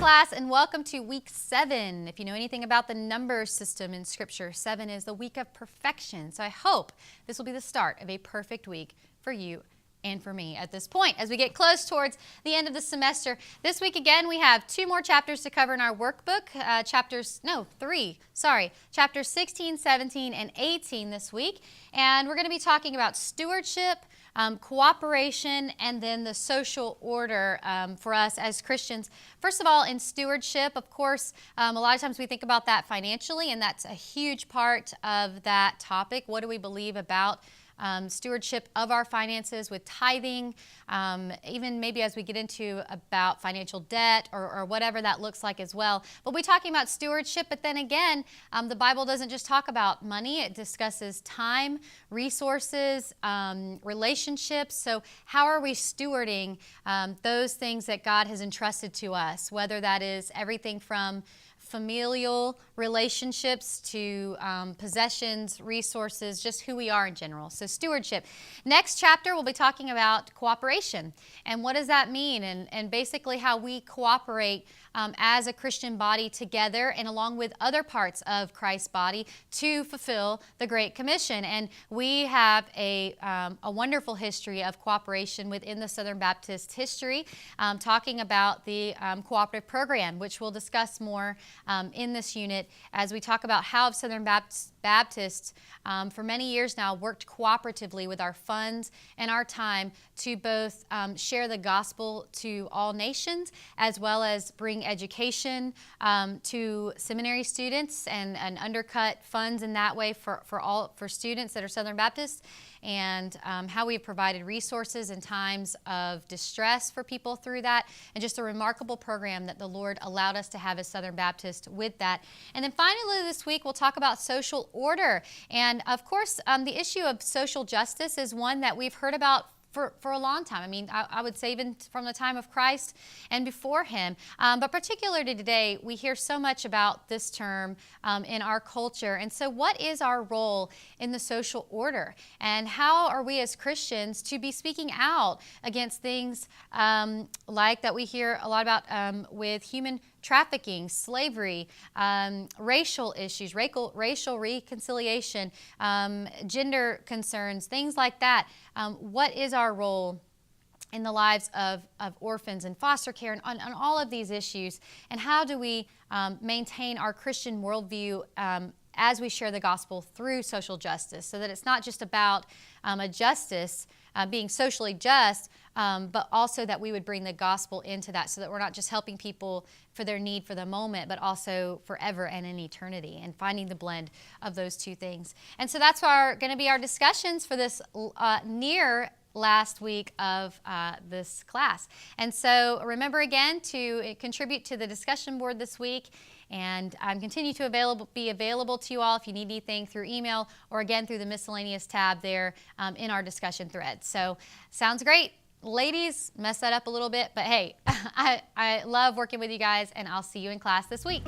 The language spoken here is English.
class, and welcome to week 7. If you know anything about the number system in Scripture, 7 is the week of perfection. So I hope this will be the start of a perfect week for you and for me at this point. As we get close towards the end of the semester, this week again we have 2 more chapters to cover in our workbook. Chapters 16, 17, and 18 this week. And we're going to be talking about stewardship, cooperation, and then the social order for us as Christians. First of all, in stewardship, of course, a lot of times we think about that financially, and that's a huge part of that topic. What do we believe about stewardship of our finances with tithing, even maybe as we get into about financial debt or whatever that looks like as well. We'll be talking about stewardship, but then again, the Bible doesn't just talk about money. It discusses time, resources, relationships. So how are we stewarding those things that God has entrusted to us, whether that is everything from familial relationships to possessions, resources, just who we are in general. So stewardship. Next chapter, we'll be talking about cooperation. And what does that mean? And basically how we cooperate as a Christian body together and along with other parts of Christ's body to fulfill the Great Commission. And we have a wonderful history of cooperation within the Southern Baptist history, talking about the cooperative program, which we'll discuss more in this unit as we talk about how Southern Baptists for many years now worked cooperatively with our funds and our time to both share the gospel to all nations as well as bring education to seminary students and undercut funds in that way for students that are Southern Baptists, and how we have provided resources in times of distress for people through that, and just a remarkable program that the Lord allowed us to have as Southern Baptist with that. And then finally this week we'll talk about social order. And of course the issue of social justice is one that we've heard about for a long time. I mean, I would say even from the time of Christ and before him. But particularly today, we hear so much about this term in our culture. And so what is our role in the social order? And how are we as Christians to be speaking out against things like that we hear a lot about with human trafficking, slavery, racial issues, racial reconciliation, gender concerns, things like that. What is our role in the lives of orphans and foster care and on all of these issues? And how do we maintain our Christian worldview as we share the gospel through social justice, so that it's not just about a justice, being socially just, but also that we would bring the gospel into that, so that we're not just helping people for their need for the moment, but also forever and in eternity, and finding the blend of those two things. And so that's going to be our discussions for this near last week of this class. And so remember again to contribute to the discussion board this week, and continue to be available to you all if you need anything through email or again through the miscellaneous tab there in our discussion thread. So sounds great. Ladies, messed that up a little bit, but hey, I love working with you guys, and I'll see you in class this week.